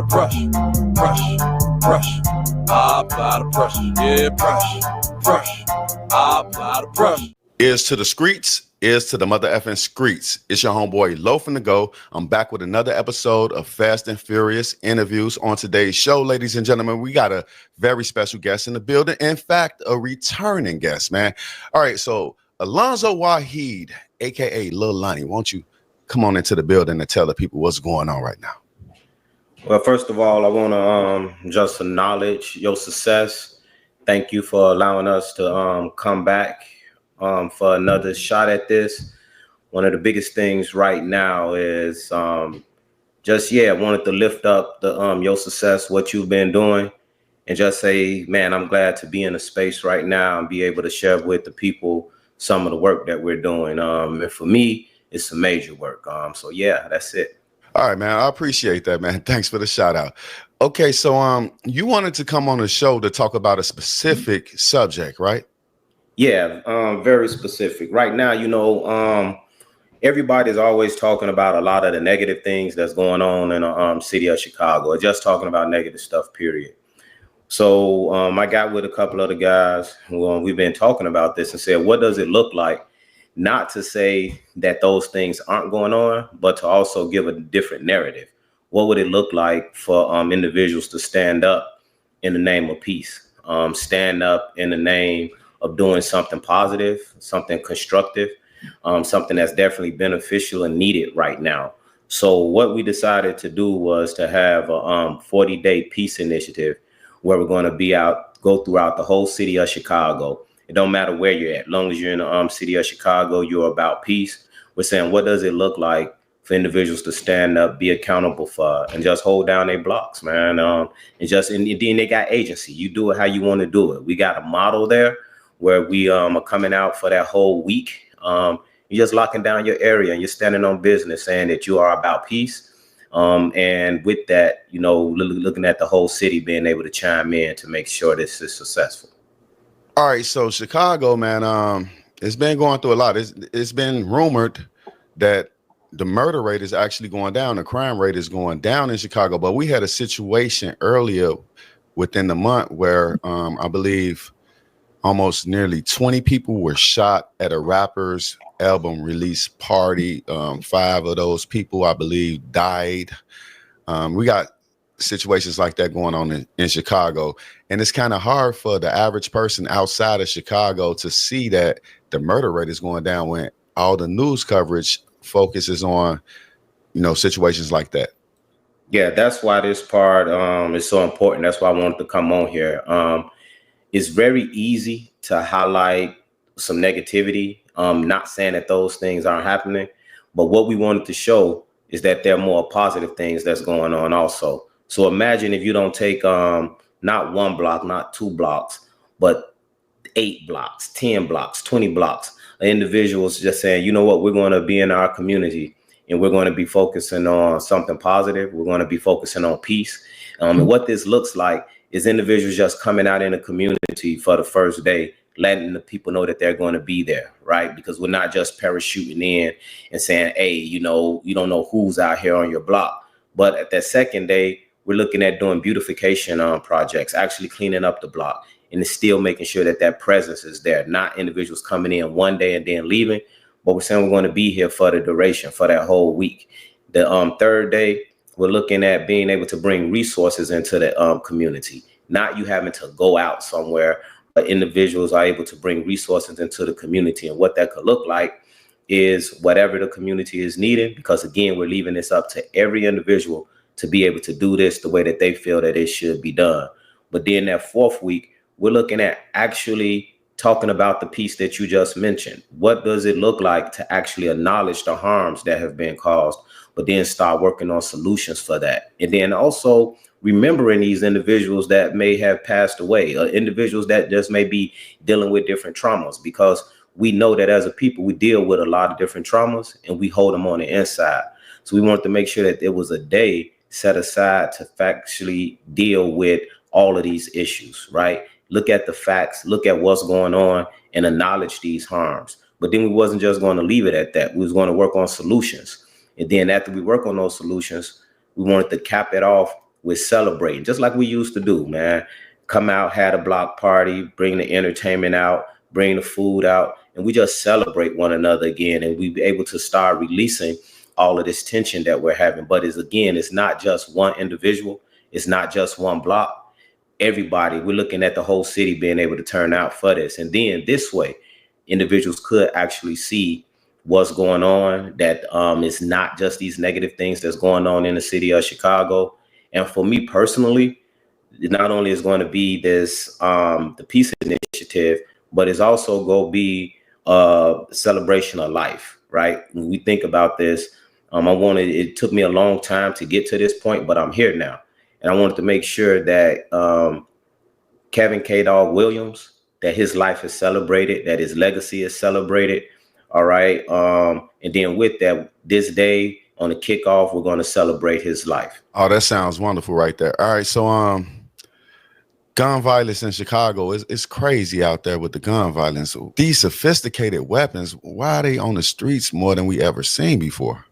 pressure, I apply the pressure, yeah, pressure, I apply the pressure. Ears to the streets, ears to the mother effing streets. It's your homeboy Loafing to Go. I'm back with another episode of Fast and Furious interviews. On today's show, ladies and gentlemen, we got a very special guest in the building. In fact, a returning guest, man. All right, so Alonzo Waheed, aka Lil Lonnie, won't you come on into the building and tell the people what's going on right now? Well, first of all, I want to just acknowledge your success. Thank you for allowing us to come back for another shot at this. One of the biggest things right now is wanted to lift up the your success, what you've been doing, and just say, man, I'm glad to be in a space right now and be able to share with the people some of the work that we're doing. And for me, it's some major work. So yeah, that's it. All right, man. I appreciate that, man. Thanks for the shout out. Okay, so you wanted to come on the show to talk about a specific subject, right? Yeah, very specific. Right now, everybody's always talking about a lot of the negative things that's going on in the city of Chicago, or just talking about negative stuff, period. So I got with a couple of the guys who we've been talking about this and said, what does it look like? Not to say that those things aren't going on, but to also give a different narrative. What would it look like for individuals to stand up in the name of peace, stand up in the name of doing something positive, something constructive, something that's definitely beneficial and needed right now. So what we decided to do was to have a 40-day peace initiative where we're going to go throughout the whole city of Chicago. It don't matter where you're at. As long as you're in the city of Chicago, you're about peace. We're saying, what does it look like for individuals to stand up, be accountable for, and just hold down their blocks, man? And then they got agency. You do it how you want to do it. We got a model there where we are coming out for that whole week. You're just locking down your area and you're standing on business saying that you are about peace. And with that, looking at the whole city being able to chime in to make sure this is successful. All right, so Chicago, man, it's been going through a lot. It's been rumored that the murder rate is actually going down. The crime rate is going down in Chicago. But we had a situation earlier within the month where I believe almost nearly 20 people were shot at a rapper's album release party. 5 of those people, I believe, died. We got situations like that going on in Chicago. And it's kind of hard for the average person outside of Chicago to see that the murder rate is going down when all the news coverage focuses on, situations like that. Yeah, that's why this part is so important. That's why I wanted to come on here. It's very easy to highlight some negativity. Not saying that those things aren't happening, but what we wanted to show is that there are more positive things that's going on also. So imagine if you don't take not 1 block, not 2 blocks, but 8 blocks, 10 blocks, 20 blocks. Individuals just saying, you know what, we're going to be in our community and we're going to be focusing on something positive. We're going to be focusing on peace. And what this looks like is individuals just coming out in the community for the first day, letting the people know that they're going to be there, right? Because we're not just parachuting in and saying, hey, you don't know who's out here on your block. But at that second day, we're looking at doing beautification projects, actually cleaning up the block, and it's still making sure that that presence is there, not individuals coming in one day and then leaving, but we're saying we're going to be here for the duration, for that whole week. The third day, we're looking at being able to bring resources into the community, not you having to go out somewhere, but individuals are able to bring resources into the community. And what that could look like is whatever the community is needing, because again, we're leaving this up to every individual to be able to do this the way that they feel that it should be done. But then that 4th week, we're looking at actually talking about the piece that you just mentioned. What does it look like to actually acknowledge the harms that have been caused, but then start working on solutions for that? And then also remembering these individuals that may have passed away, individuals that just may be dealing with different traumas, because we know that as a people, we deal with a lot of different traumas and we hold them on the inside. So we wanted to make sure that there was a day set aside to factually deal with all of these issues, right? Look at the facts, look at what's going on and acknowledge these harms. But then we wasn't just going to leave it at that. We was going to work on solutions. And then after we work on those solutions, we wanted to cap it off we're celebrating, just like we used to do, man. Come out, had a block party, bring the entertainment out, bring the food out, and we just celebrate one another again. And we be able to start releasing all of this tension that we're having. But it's not just one individual. It's not just one block. Everybody, we're looking at the whole city being able to turn out for this. And then this way, individuals could actually see what's going on, that it's not just these negative things that's going on in the city of Chicago. And for me personally, not only is going to be this the peace initiative, but it's also going to be a celebration of life, right? When we think about this, it took me a long time to get to this point, but I'm here now. And I wanted to make sure that Kevin K. Dog Williams, that his life is celebrated, that his legacy is celebrated. All right. And then with that, this day on the kickoff, we're going to celebrate his life. Oh, that sounds wonderful right there. All right. So gun violence in Chicago is crazy out there with the gun violence. These sophisticated weapons, why are they on the streets more than we ever seen before?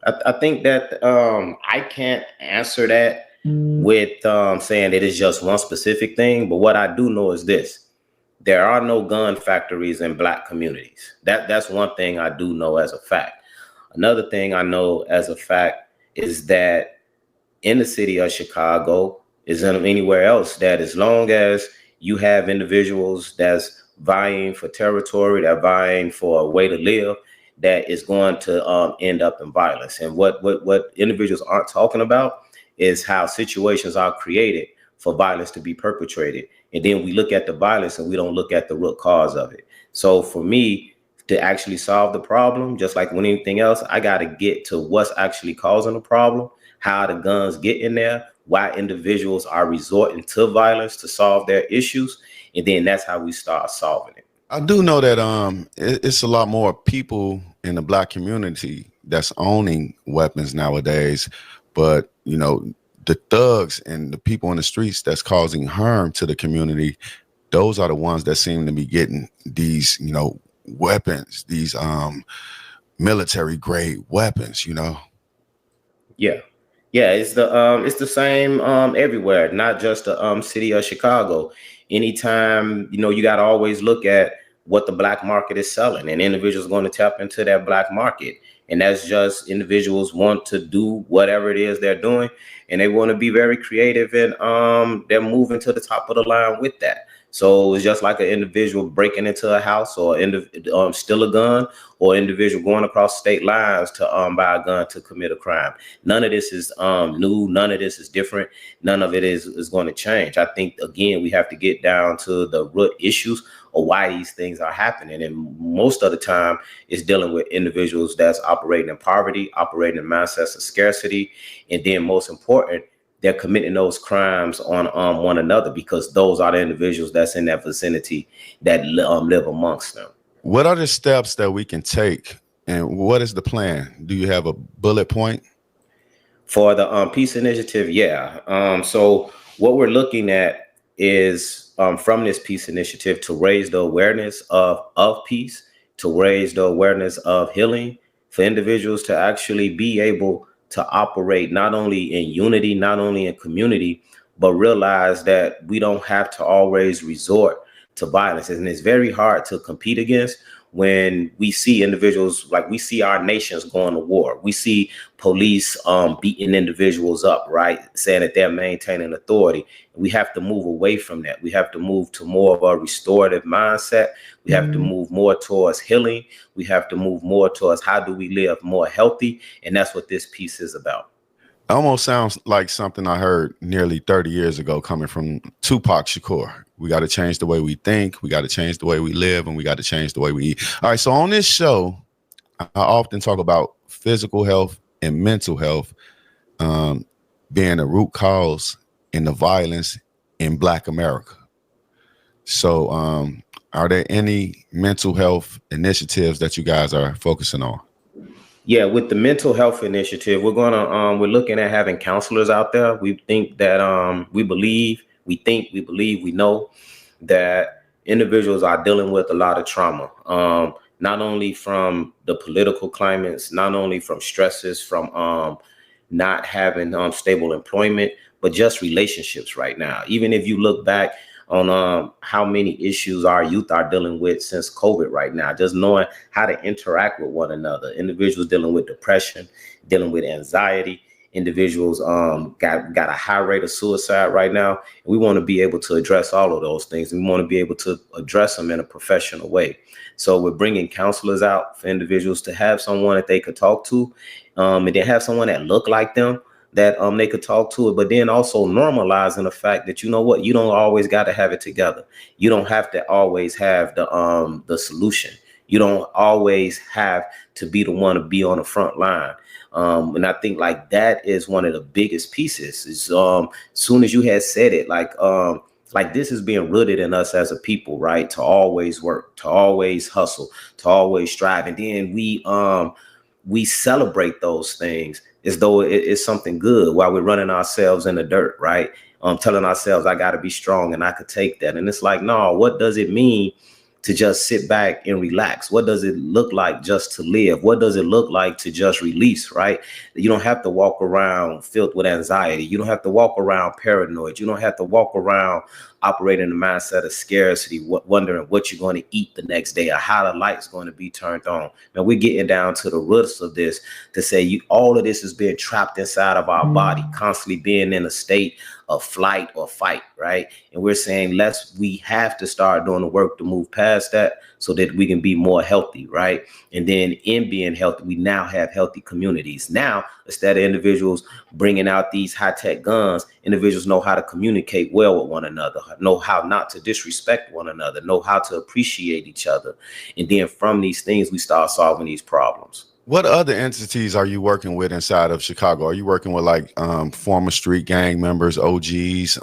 I think that I can't answer that with saying it is just one specific thing. But what I do know is this. There are no gun factories in Black communities. That's one thing I do know as a fact. Another thing I know as a fact is that in the city of Chicago, isn't anywhere else, that as long as you have individuals that's vying for territory, that vying for a way to live, that is going to end up in violence. And what individuals aren't talking about is how situations are created for violence to be perpetrated. And then we look at the violence and we don't look at the root cause of it. So for me to actually solve the problem, just like with anything else, I got to get to what's actually causing the problem, how the guns get in there, why individuals are resorting to violence to solve their issues. And then that's how we start solving it. I do know that it's a lot more people in the Black community that's owning weapons nowadays, but you know, the thugs and the people on the streets that's causing harm to the community, those are the ones that seem to be getting these, you know, weapons, these military grade weapons, you know. Yeah. It's the same everywhere, not just the city of Chicago. Anytime, you know, you got to always look at what the Black market is selling, and individuals going to tap into that Black market. And that's just individuals want to do whatever it is they're doing, and they want to be very creative, and they're moving to the top of the line with that. So it's just like an individual breaking into a house, or steal a gun, or individual going across state lines to buy a gun to commit a crime. None of this is new. None of this is different. None of it is going to change. I think, again, we have to get down to the root issues of why these things are happening. And most of the time it's dealing with individuals that's operating in poverty, operating in mindsets of scarcity. And then most important, they're committing those crimes on one another, because those are the individuals that's in that vicinity that live amongst them. What are the steps that we can take, and what is the plan? Do you have a bullet point? For the peace initiative? Yeah. So what we're looking at is from this peace initiative to raise the awareness of peace, to raise the awareness of healing, for individuals to actually be able to operate not only in unity, not only in community, but realize that we don't have to always resort to violence. And it's very hard to compete against when we see individuals, like we see our nations going to war. We see police beating individuals up, right? Saying that they're maintaining authority. We have to move away from that. We have to move to more of a restorative mindset. We have to move more towards healing. We have to move more towards how do we live more healthy. And that's what this piece is about. Almost sounds like something I heard nearly 30 years ago coming from Tupac Shakur. We got to change the way we think. We got to change the way we live, and we got to change the way we eat. All right. So on this show, I often talk about physical health and mental health being the root cause in the violence in Black America. So are there any mental health initiatives that you guys are focusing on? Yeah, with the mental health initiative, we're looking at having counselors out there. We think that we know that individuals are dealing with a lot of trauma, not only from the political climates, not only from stresses from not having stable employment, but just relationships right now. Even if you look back on how many issues our youth are dealing with since COVID right now, just knowing how to interact with one another. Individuals dealing with depression, dealing with anxiety. Individuals got a high rate of suicide right now. We want to be able to address all of those things. We want to be able to address them in a professional way. So we're bringing counselors out for individuals to have someone that they could talk to, and then have someone that look like them, that they could talk to it, but then also normalizing the fact that, you know what, you don't always got to have it together. You don't have to always have the solution. You don't always have to be the one to be on the front line. And I think like that is one of the biggest pieces. Is as soon as you had said it, like this is being rooted in us as a people, right? To always work, to always hustle, to always strive, and then we celebrate those things as though it's something good while we're running ourselves in the dirt, right? Telling ourselves, I got to be strong and I could take that. And it's like, no, what does it mean to just sit back and relax? What does it look like just to live? What does it look like to just release, right? You don't have to walk around filled with anxiety. You don't have to walk around paranoid. You don't have to walk around operating the mindset of scarcity, wondering what you're going to eat the next day or how the light's going to be turned on. Now we're getting down to the roots of this to say all of this is being trapped inside of our body, constantly being in a state of flight or fight, right? And we're saying we have to start doing the work to move past that so that we can be more healthy, right? And then in being healthy, we now have healthy communities. Now, instead of individuals bringing out these high-tech guns, individuals know how to communicate well with one another, know how not to disrespect one another, know how to appreciate each other. And then from these things, we start solving these problems. What other entities are you working with inside of Chicago? Are you working with like former street gang members, OGs?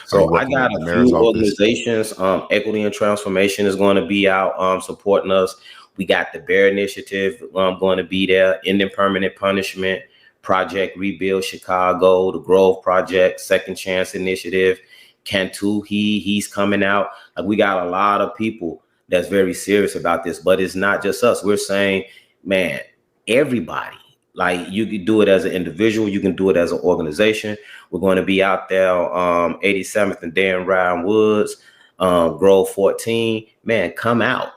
So I got a few organizations. Equity and Transformation is going to be out supporting us. We got the Bear Initiative going to be there. Ending Permanent Punishment, Project Rebuild Chicago, the Grove Project, Second Chance Initiative, Cantu, he's coming out. Like, we got a lot of people that's very serious about this, but it's not just us. We're saying, man, everybody. Like, you can do it as an individual, you can do it as an organization. We're going to be out there 87th and Dan Ryan Woods, Grove 14. Man, come out.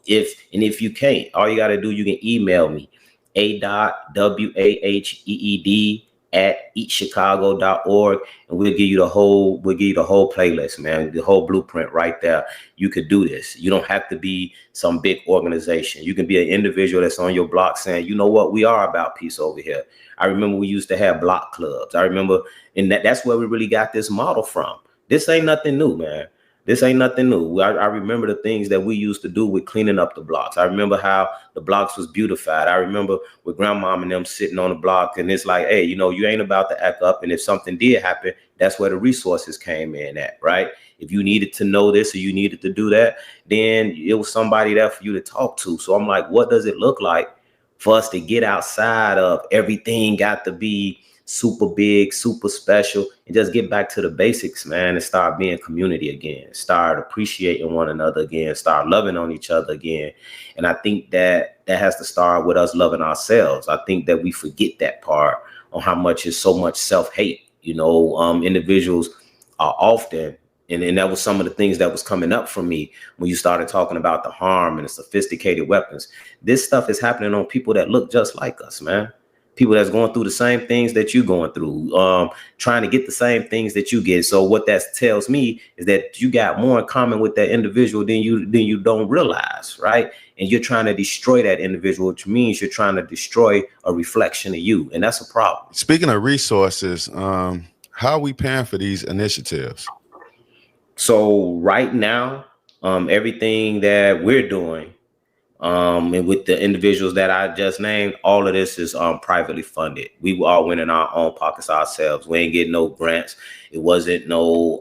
If you can't, all you got to do, you can email me, a.waheed@eatchicago.org, and we'll give you the whole playlist, man, the whole blueprint right there. You could do this. You don't have to be some big organization. You can be an individual that's on your block saying, you know what, we are about peace over here. I remember we used to have block clubs. I remember, and that's where we really got this model from. This ain't nothing new, man. This ain't nothing new. I remember the things that we used to do with cleaning up the blocks. I remember how the blocks was beautified. I remember with grandmom and them sitting on the block, and it's like, hey, you ain't about to act up. And if something did happen, that's where the resources came in at, right? If you needed to know this or you needed to do that, then it was somebody there for you to talk to. So I'm like, what does it look like for us to get outside of everything got to be super big, super special, and just get back to the basics, man, and start being community again, start appreciating one another again, start loving on each other again. And I think that has to start with us loving ourselves. I think that we forget that part on how much is so much self-hate. Individuals are often, and that was some of the things that was coming up for me when you started talking about the harm and the sophisticated weapons. This stuff is happening on people that look just like us, man. People that's going through the same things that you're going through, trying to get the same things that you get. So what that tells me is that you got more in common with that individual than you don't realize, right? And you're trying to destroy that individual, which means you're trying to destroy a reflection of you. And that's a problem. Speaking of resources, how are we paying for these initiatives? So right now, everything that we're doing, and with the individuals that I just named, all of this is privately funded. We all went in our own pockets ourselves. We ain't getting no grants. It wasn't no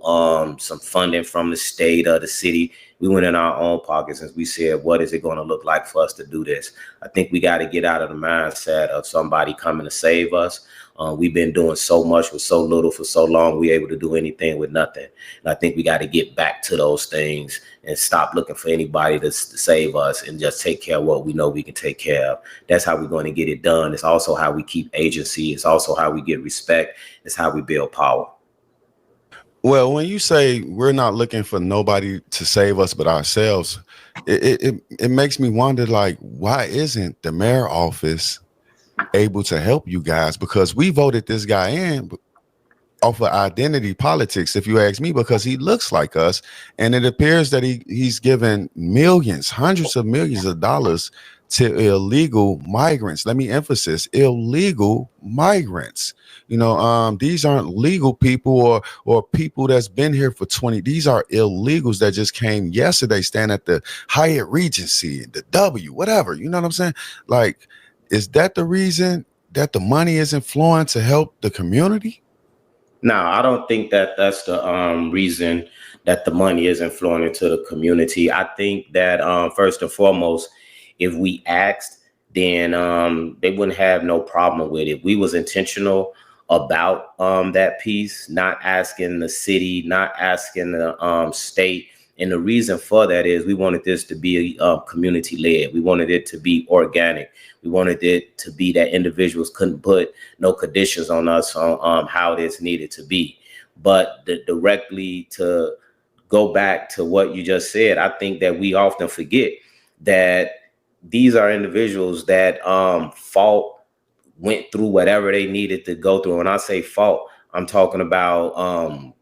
some funding from the state or the city. We went in our own pockets and we said, what is it going to look like for us to do this? I think we got to get out of the mindset of somebody coming to save us. We've been doing so much with so little for so long. We able to do anything with nothing. And I think we got to get back to those things and stop looking for anybody to save us and just take care of what we know we can take care of. That's how we're going to get it done. It's also how we keep agency. It's also how we get respect. It's how we build power. Well, when you say we're not looking for nobody to save us but ourselves, it makes me wonder, like, why isn't the mayor office able to help you guys? Because we voted this guy in off of identity politics, if you ask me, because he looks like us, and it appears that he's given millions, hundreds of millions of dollars to illegal migrants. Let me emphasize illegal migrants. These aren't legal people or people that's been here for 20. These are illegals that just came yesterday, staying at the Hyatt Regency, the W, whatever. You know what I'm saying? Like, is that the reason that the money isn't flowing to help the community? No, I don't think that that's the reason that the money isn't flowing into the community. I think that first and foremost, if we asked, then they wouldn't have no problem with it. We was intentional about that piece, not asking the city, not asking the state. And the reason for that is we wanted this to be community led. We wanted it to be organic. We wanted it to be that individuals couldn't put no conditions on us on how this needed to be. But directly to go back to what you just said, I think that we often forget that these are individuals that went through whatever they needed to go through. When I say fought, I'm talking about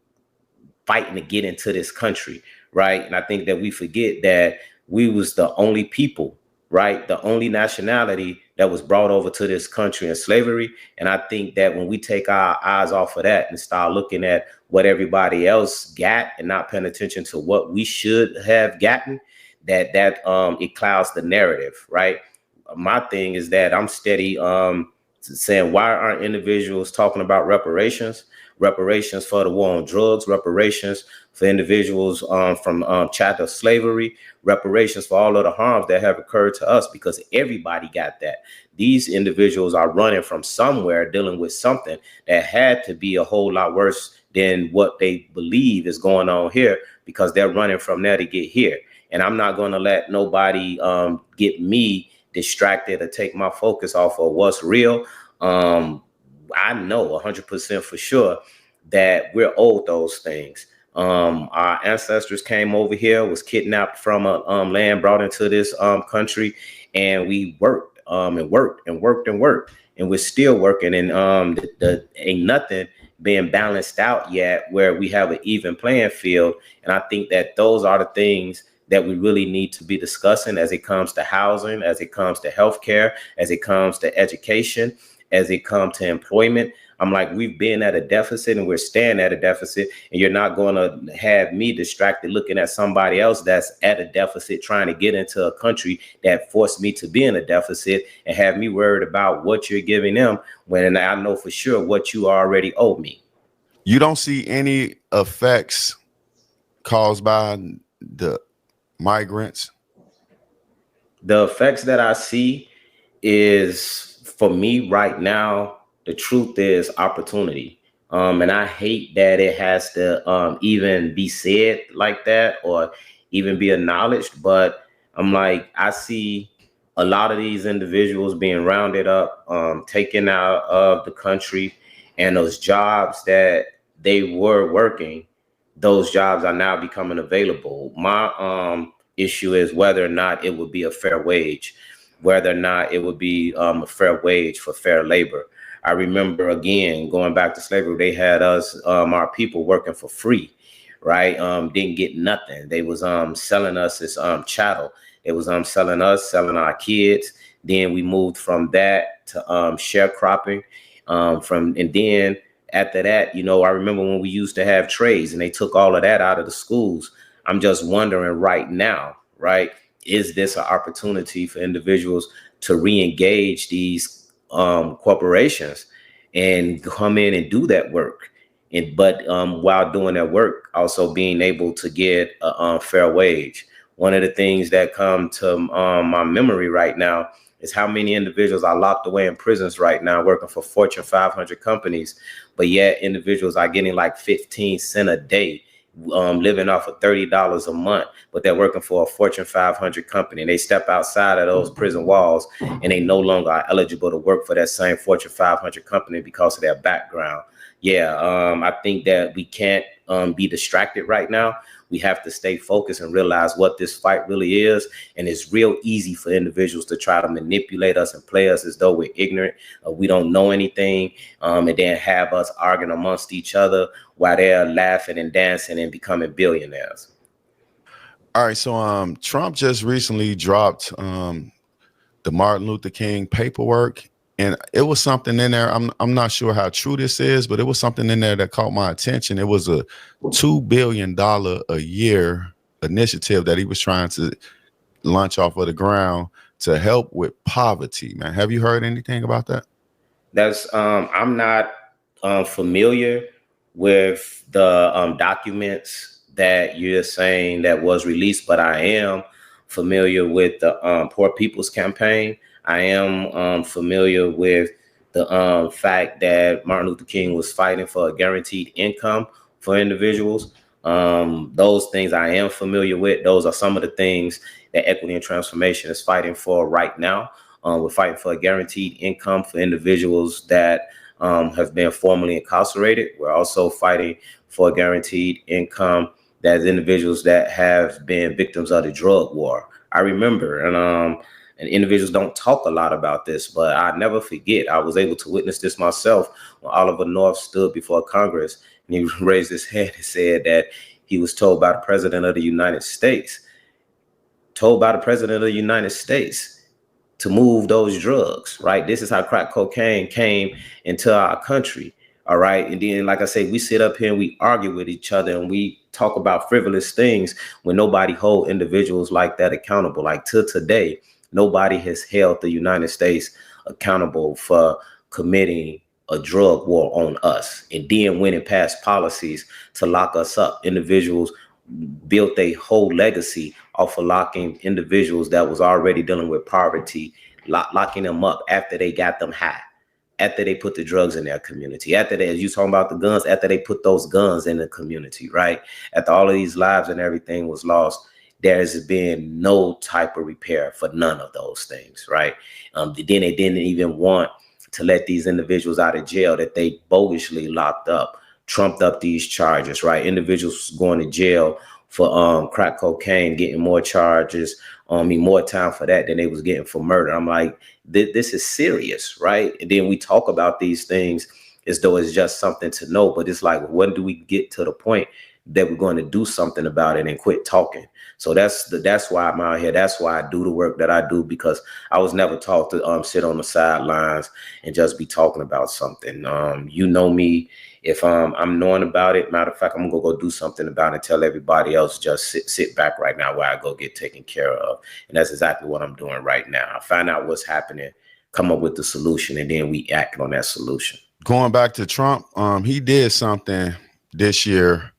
fighting to get into this country, right? And I think that we forget that we was the only people, right? The only nationality that was brought over to this country in slavery. And I think that when we take our eyes off of that and start looking at what everybody else got and not paying attention to what we should have gotten, that it clouds the narrative, right? My thing is that I'm steady saying, why aren't individuals talking about reparations for the war on drugs, reparations for individuals from chattel slavery, reparations for all of the harms that have occurred to us, because everybody got that. These individuals are running from somewhere, dealing with something that had to be a whole lot worse than what they believe is going on here, because they're running from there to get here. And I'm not going to let nobody get me distracted or take my focus off of what's real. I know 100% for sure that we're owed those things. Our ancestors came over here, was kidnapped from a land, brought into this country, and we worked and worked and worked and worked, and we're still working. And ain't nothing being balanced out yet where we have an even playing field. And I think that those are the things that we really need to be discussing as it comes to housing, as it comes to healthcare, as it comes to education, as it comes to employment. I'm like, we've been at a deficit and we're staying at a deficit, and you're not going to have me distracted looking at somebody else that's at a deficit trying to get into a country that forced me to be in a deficit, and have me worried about what you're giving them when I know for sure what you already owe me. You don't see any effects caused by the migrants? The effects that I see is, for me right now, the truth is opportunity. And I hate that it has to even be said like that or even be acknowledged. But I'm like, I see a lot of these individuals being rounded up, taken out of the country, and those jobs that they were working, those jobs are now becoming available. My issue is whether or not it would be a fair wage, whether or not it would be a fair wage for fair labor. I remember, again, going back to slavery, they had us, our people, working for free, right? Didn't get nothing. They was selling us this chattel. It was selling our kids. Then we moved from that to sharecropping. And then after that, I remember when we used to have trades and they took all of that out of the schools. I'm just wondering right now, right? Is this an opportunity for individuals to re-engage these corporations and come in and do that work? But while doing that work, also being able to get a fair wage. One of the things that come to my memory right now is how many individuals are locked away in prisons right now working for Fortune 500 companies, but yet individuals are getting like 15 cents a day, living off of $30 a month, but they're working for a Fortune 500 company. And they step outside of those prison walls and they no longer are eligible to work for that same Fortune 500 company because of their background. Yeah, I think that we can't be distracted right now. We have to stay focused and realize what this fight really is. And it's real easy for individuals to try to manipulate us and play us as though we're ignorant, we don't know anything, and then have us arguing amongst each other while they're laughing and dancing and becoming billionaires. All right, so Trump just recently dropped the Martin Luther King paperwork, and it was something in there. I'm not sure how true this is, but it was something in there that caught my attention. It was a $2 billion a year initiative that he was trying to launch off of the ground to help with poverty. Man, have you heard anything about that? That's I'm not familiar with the documents that you're saying that was released, but I am familiar with the Poor People's Campaign. I am familiar with the fact that Martin Luther King was fighting for a guaranteed income for individuals. Those things I am familiar with. Those are some of the things that Equity and Transformation is fighting for right now. We're fighting for a guaranteed income for individuals that have been formerly incarcerated. We're also fighting for a guaranteed income that individuals that have been victims of the drug war. I remember, and individuals don't talk a lot about this, but I never forget. I was able to witness this myself when Oliver North stood before Congress and he raised his hand and said that he was told by the President of the United States, to move those drugs, right? This is how crack cocaine came into our country, all right? And then, like I say, we sit up here and we argue with each other and we talk about frivolous things when nobody hold individuals like that accountable. Like to today, nobody has held the United States accountable for committing a drug war on us. And then when it passed policies to lock us up, individuals built a whole legacy off of locking individuals that was already dealing with poverty, locking them up after they got them high, after they put the drugs in their community, after they, as you talking about the guns, after they put those guns in the community, right? After all of these lives and everything was lost, there's been no type of repair for none of those things, right? Then they didn't even want to let these individuals out of jail that they bogusly locked up, trumped up these charges, right? Individuals going to jail for crack cocaine, getting more charges, more time for that than they was getting for murder. I'm like, this is serious, right? And then we talk about these things as though it's just something to know, but it's like, when do we get to the point that we're going to do something about it and quit talking? So that's why I'm out here. That's why I do the work that I do, because I was never taught to sit on the sidelines and just be talking about something. You know me. If I'm knowing about it, matter of fact, I'm gonna go do something about it and tell everybody else just sit back right now while I go get taken care of. And that's exactly what I'm doing right now. I find out what's happening, come up with the solution, and then we act on that solution. Going back to Trump, he did something this year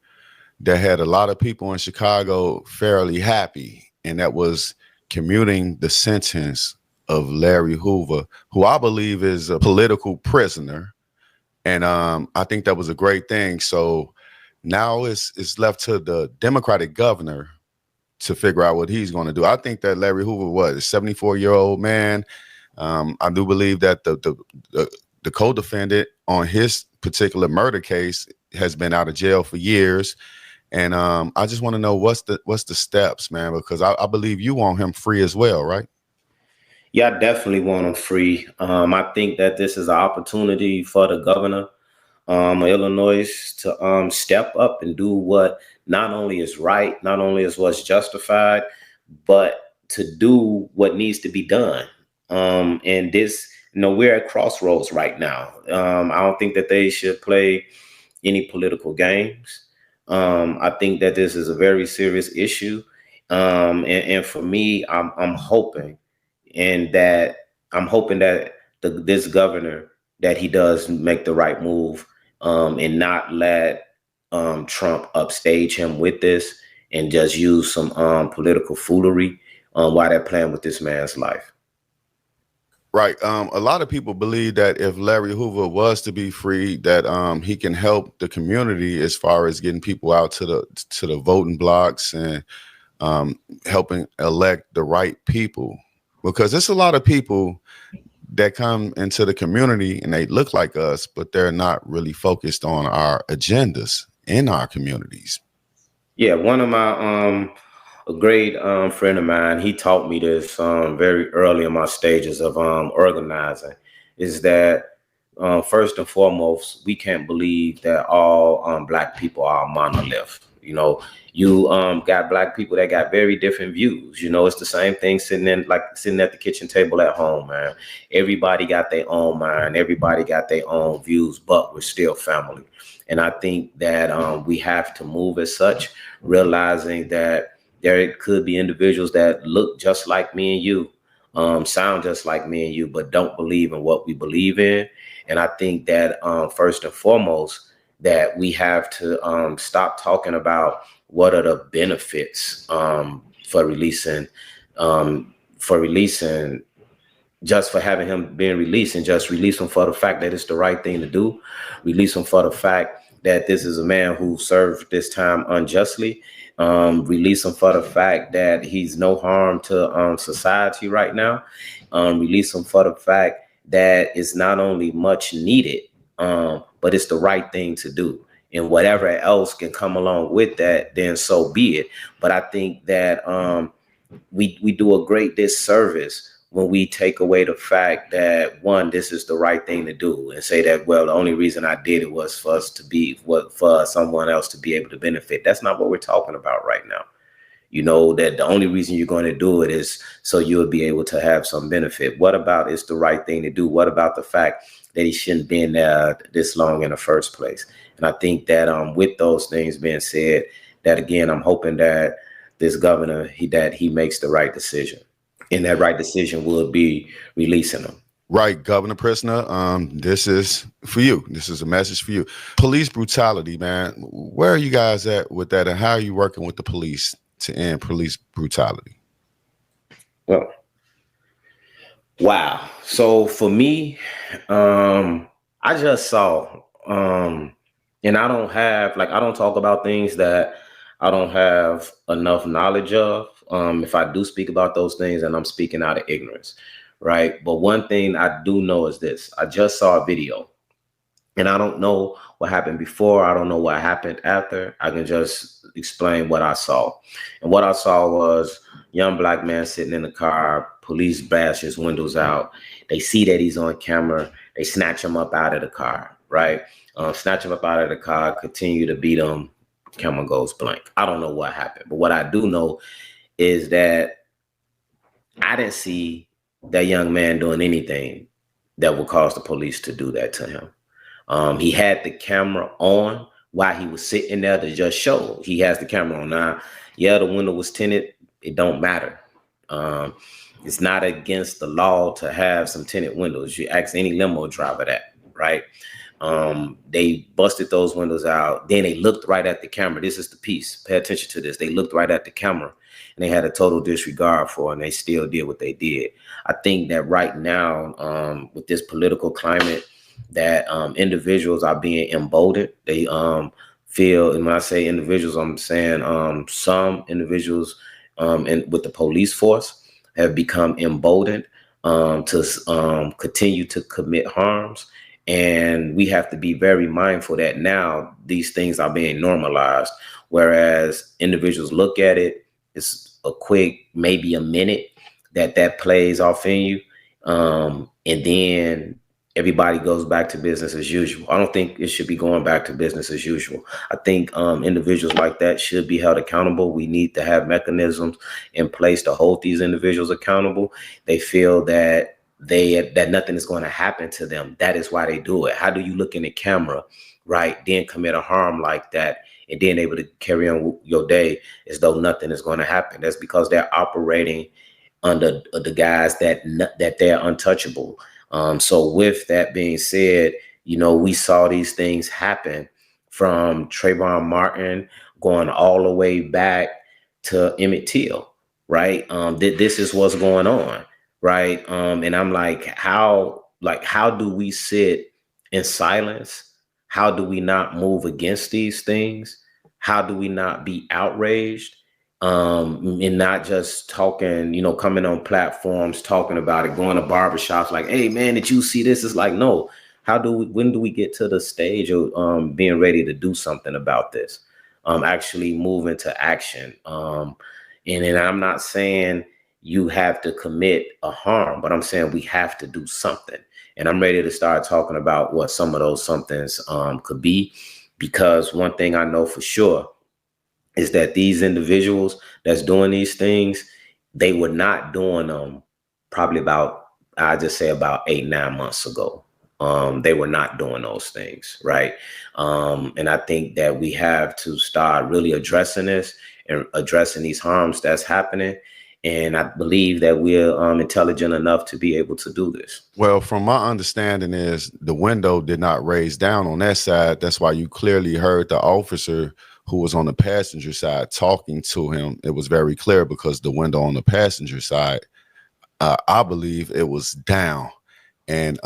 that had a lot of people in Chicago fairly happy, and that was commuting the sentence of Larry Hoover, who I believe is a political prisoner. And I think that was a great thing. So now it's left to the Democratic governor to figure out what he's going to do. I think that Larry Hoover was a 74-year-old man. I do believe that the co-defendant on his particular murder case has been out of jail for years. And I just want to know what's the steps, man, because I believe you want him free as well, right? Yeah, I definitely want him free. I think that this is an opportunity for the governor of Illinois to step up and do what not only is right, not only is what's justified, but to do what needs to be done. And this, we're at crossroads right now. I don't think that they should play any political games. I think that this is a very serious issue. And for me, I'm hoping that this governor, that he does make the right move, and not let Trump upstage him with this and just use some political foolery while they're playing with this man's life. Right. A lot of people believe that if Larry Hoover was to be free, that he can help the community as far as getting people out to the voting blocks and helping elect the right people. Because there's a lot of people that come into the community and they look like us, but they're not really focused on our agendas in our communities. Yeah, one of my a great friend of mine, he taught me this very early in my stages of organizing, is that first and foremost, we can't believe that all black people are a monolith. You know, you got black people that got very different views. You know, it's the same thing sitting at the kitchen table at home, man. Everybody got their own mind. Everybody got their own views, but we're still family. And I think that we have to move as such, realizing that there could be individuals that look just like me and you, sound just like me and you, but don't believe in what we believe in. And I think that first and foremost, that we have to stop talking about what are the benefits for releasing, for releasing just for having him being released, and just release him for the fact that it's the right thing to do. Release him for the fact that this is a man who served this time unjustly. Release him for the fact that he's no harm to society right now. Release him for the fact that it's not only much needed, but it's the right thing to do. And whatever else can come along with that, then so be it. But I think that we do a great disservice when we take away the fact that, one, this is the right thing to do, and say that, well, the only reason I did it was for us to be, what, for someone else to be able to benefit. That's not what we're talking about right now. You know, that the only reason you're going to do it is so you'll be able to have some benefit. What about it's the right thing to do? What about the fact that he shouldn't been there this long in the first place? And I think that with those things being said, that again, I'm hoping that this governor, he makes the right decision. And that right decision will be releasing him. Right, Governor Prisoner. This is for you. This is a message for you. Police brutality, man. Where are you guys at with that, and how are you working with the police to end police brutality? Well, wow. So for me, I just saw, and I don't talk about things that I don't have enough knowledge of. If I do speak about those things, and I'm speaking out of ignorance, right? But one thing I do know is this: I just saw a video, and I don't know what happened before. I don't know what happened after. I can just explain what I saw. And what I saw was young black man sitting in the car. Police bash his windows out. They see that he's on camera. They snatch him up out of the car, right? Snatch him up out of the car, continue to beat him. Camera goes blank. I don't know what happened. But what I do know is that I didn't see that young man doing anything that would cause the police to do that to him. He had the camera on while he was sitting there to just show he has the camera on. Now, yeah, the window was tinted. It don't matter. It's not against the law to have some tinted windows. You ask any limo driver that, right? They busted those windows out. Then they looked right at the camera. This is the piece. Pay attention to this. They looked right at the camera, and they had a total disregard for it, and they still did what they did. I think that right now, with this political climate, that individuals are being emboldened. They feel, and when I say individuals, I'm saying some individuals and with the police force have become emboldened to continue to commit harms. And we have to be very mindful that now these things are being normalized, whereas individuals look at it, it's a quick, maybe a minute that plays off in you. And then everybody goes back to business as usual. I don't think it should be going back to business as usual. I think individuals like that should be held accountable. We need to have mechanisms in place to hold these individuals accountable. They feel that that nothing is going to happen to them. That is why they do it. How do you look in the camera, right, then commit a harm like that, and then able to carry on your day as though nothing is going to happen? That's because they're operating under the guise that they're untouchable. So with that being said, you know, we saw these things happen from Trayvon Martin going all the way back to Emmett Till, right? This is what's going on. right? And I'm like, how do we sit in silence? How do we not move against these things? How do we not be outraged? And not just talking, coming on platforms, talking about it, going to barbershops like, hey man, did you see this? It's like, no, when do we get to the stage of being ready to do something about this? Actually move into action. And then I'm not saying you have to commit a harm, but I'm saying we have to do something. And I'm ready to start talking about what some of those somethings could be, because one thing I know for sure is that these individuals that's doing these things, they were not doing them probably I just say about 8-9 months ago. They were not doing those things, right? And I think that we have to start really addressing this and addressing these harms that's happening. And I believe that we're intelligent enough to be able to do this. Well, from my understanding is the window did not raise down on that side. That's why you clearly heard the officer who was on the passenger side talking to him. It was very clear because the window on the passenger side, I believe it was down. And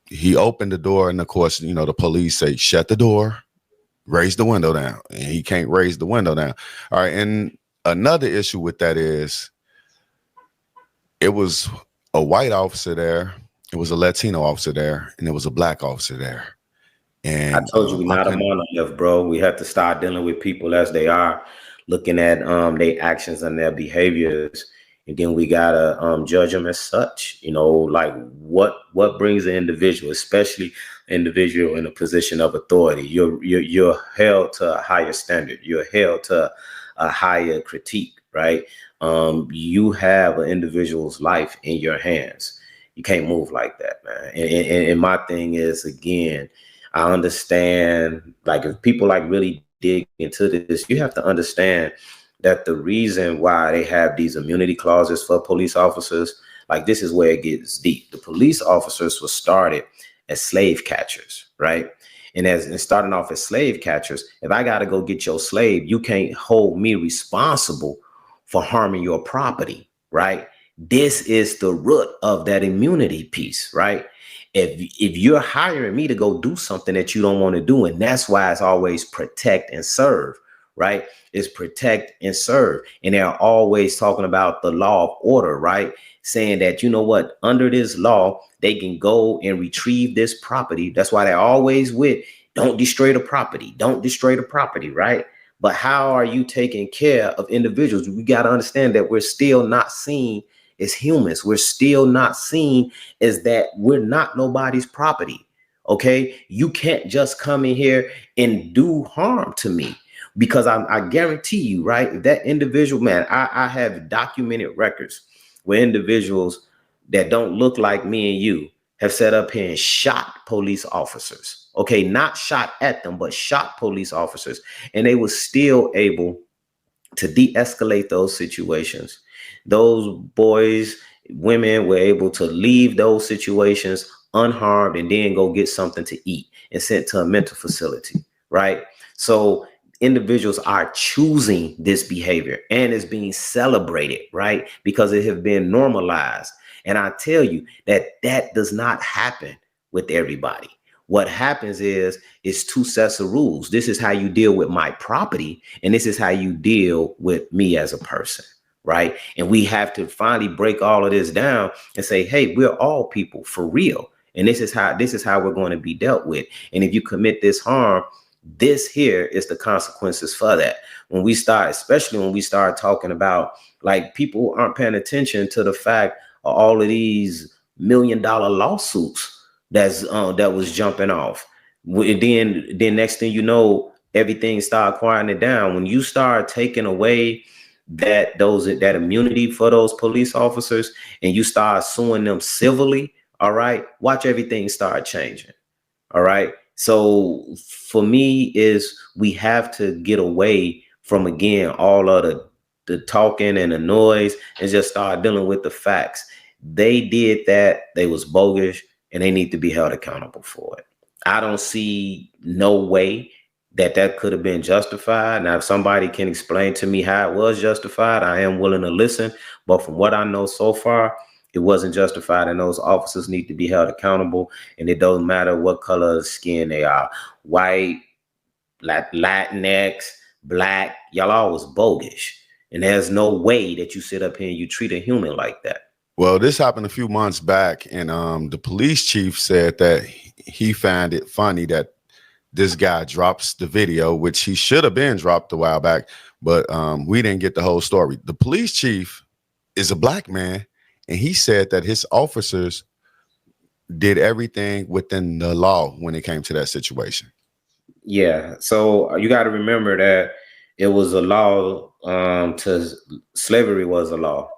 he opened the door, and of course, the police say, shut the door, raise the window down. And he can't raise the window down. All right. And another issue with that is it was a white officer there, it was a Latino officer there, and it was a black officer there. And I told you we're not a monolith, bro. We have to start dealing with people as they are, looking at their actions and their behaviors, and then we gotta judge them as such. Like what brings an individual, especially individual in a position of authority. You're held to a higher standard. You're held to a higher critique, right? You have an individual's life in your hands. You can't move like that, man. And my thing is, again, I understand, like, if people like really dig into this, you have to understand that the reason why they have these immunity clauses for police officers, like, this is where it gets deep. The police officers were started as slave catchers, right? And starting off as slave catchers, if I got to go get your slave, you can't hold me responsible for harming your property, right? This is the root of that immunity piece, right? If you're hiring me to go do something that you don't want to do, and that's why it's always protect and serve, right? It's protect and serve. And they're always talking about the law of order, right? Saying that, what, under this law, they can go and retrieve this property. That's why they're always with, don't destroy the property. Don't destroy the property, right? But how are you taking care of individuals? We got to understand that we're still not seen as humans. We're still not seen as that we're not nobody's property. Okay. You can't just come in here and do harm to me, because I guarantee you, right? If that individual, man, I have documented records where individuals that don't look like me and you have set up here and shot police officers. Okay. Not shot at them, but shot police officers. And they were still able to de-escalate those situations. Those boys, women were able to leave those situations unharmed and then go get something to eat and sent to a mental facility, right? So individuals are choosing this behavior, and it's being celebrated, right? Because it has been normalized. And I tell you that does not happen with everybody. What happens is it's two sets of rules. This is how you deal with my property, and this is how you deal with me as a person, right? And we have to finally break all of this down and say, hey, we're all people for real. And this is how we're going to be dealt with. And if you commit this harm, this here is the consequences for that. Especially when we start talking about, like, people aren't paying attention to the fact of all of these $1 million lawsuits that was jumping off. Then next thing you know, everything start quieting down. When you start taking away that immunity for those police officers, and you start suing them civilly, all right, watch everything start changing. All right. So for me, is we have to get away from, again, all of the talking and the noise, and just start dealing with the facts. They did that. They was bogus, and they need to be held accountable for it. I don't see no way that could have been justified. Now, if somebody can explain to me how it was justified, I am willing to listen. But from what I know so far, It wasn't justified, and those officers need to be held accountable. And it doesn't matter what color of skin they are, white, Latinx, black, y'all always bogus. And there's no way that you sit up here and you treat a human like that. Well, this happened a few months back, and the police chief said that he found it funny that this guy drops the video, which he should have been dropped a while back, but we didn't get the whole story. The police chief is a black man, and he said that his officers did everything within the law when it came to that situation. Yeah, so you got to remember that it was a law to slavery was a law.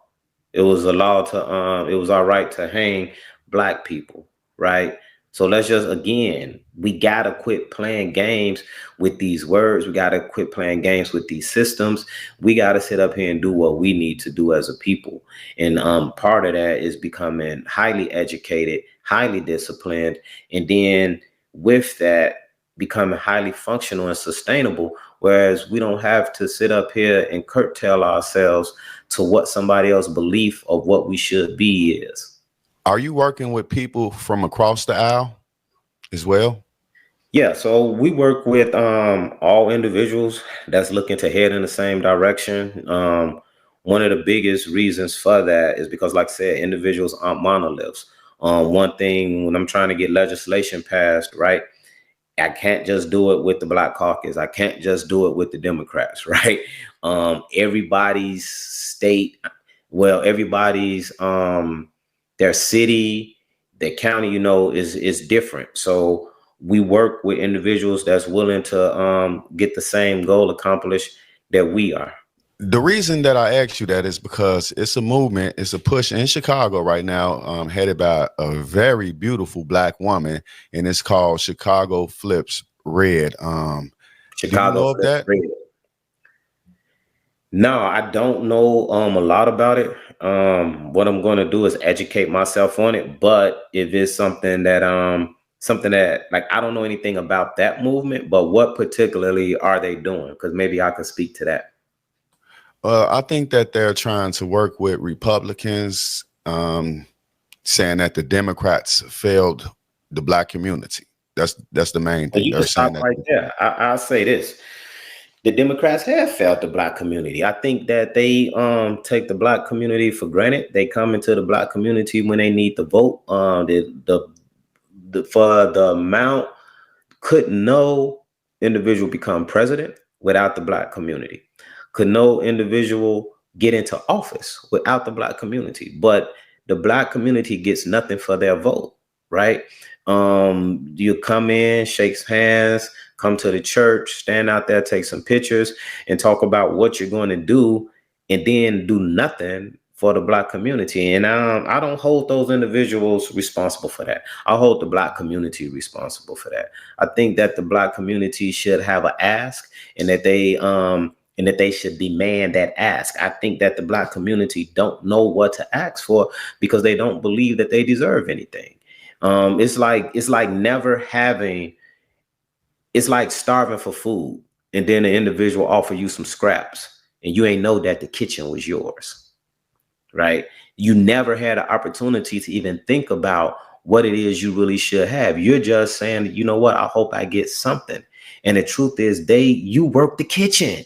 It was a law to it was all right to hang black people, right? So let's just, again, we got to quit playing games with these words. We got to quit playing games with these systems. We got to sit up here and do what we need to do as a people. And part of that is becoming highly educated, highly disciplined, and then with that, becoming highly functional and sustainable, whereas we don't have to sit up here and curtail ourselves to what somebody else's belief of what we should be is. Are you working with people from across the aisle as well? Yeah, so we work with all individuals that's looking to head in the same direction. One of the biggest reasons for that is because, like I said, individuals aren't monoliths. One thing when I'm trying to get legislation passed, right? I can't just do it with the Black Caucus. I can't just do it with the Democrats, right? Everybody's state, well, everybody's their city, their county, you know, is different. So we work with individuals that's willing to get the same goal accomplished that we are. The reason that I asked you that is because it's a movement, it's a push in Chicago right now, headed by a very beautiful black woman, and it's called Chicago Flips Red. Chicago do you know of that? Red. No, I don't know a lot about it. What I'm going to do is educate myself on it. But if it's something that like, I don't know anything about that movement, but what particularly are they doing? Because maybe I could speak to that. I think that they're trying to work with Republicans, saying that the Democrats failed the black community. That's the main thing. You They're can stop saying right there. I'll say this. The Democrats have failed the black community. I think that they take the black community for granted. They come into the black community when they need the vote. For the amount, could no individual become president without the black community? Could no individual get into office without the black community? But the black community gets nothing for their vote, right? You come in, shakes hands, come to the church, stand out there, take some pictures, and talk about what you're going to do, and then do nothing for the black community. And I don't hold those individuals responsible for that. I hold the black community responsible for that. I think that the black community should have an ask, and that they should demand that ask. I think that the black community don't know what to ask for because they don't believe that they deserve anything. It's like never having. It's like starving for food, and then the individual offer you some scraps, and you ain't know that the kitchen was yours. Right? You never had an opportunity to even think about what it is you really should have. You're just saying, you know what? I hope I get something. And the truth is, you work the kitchen.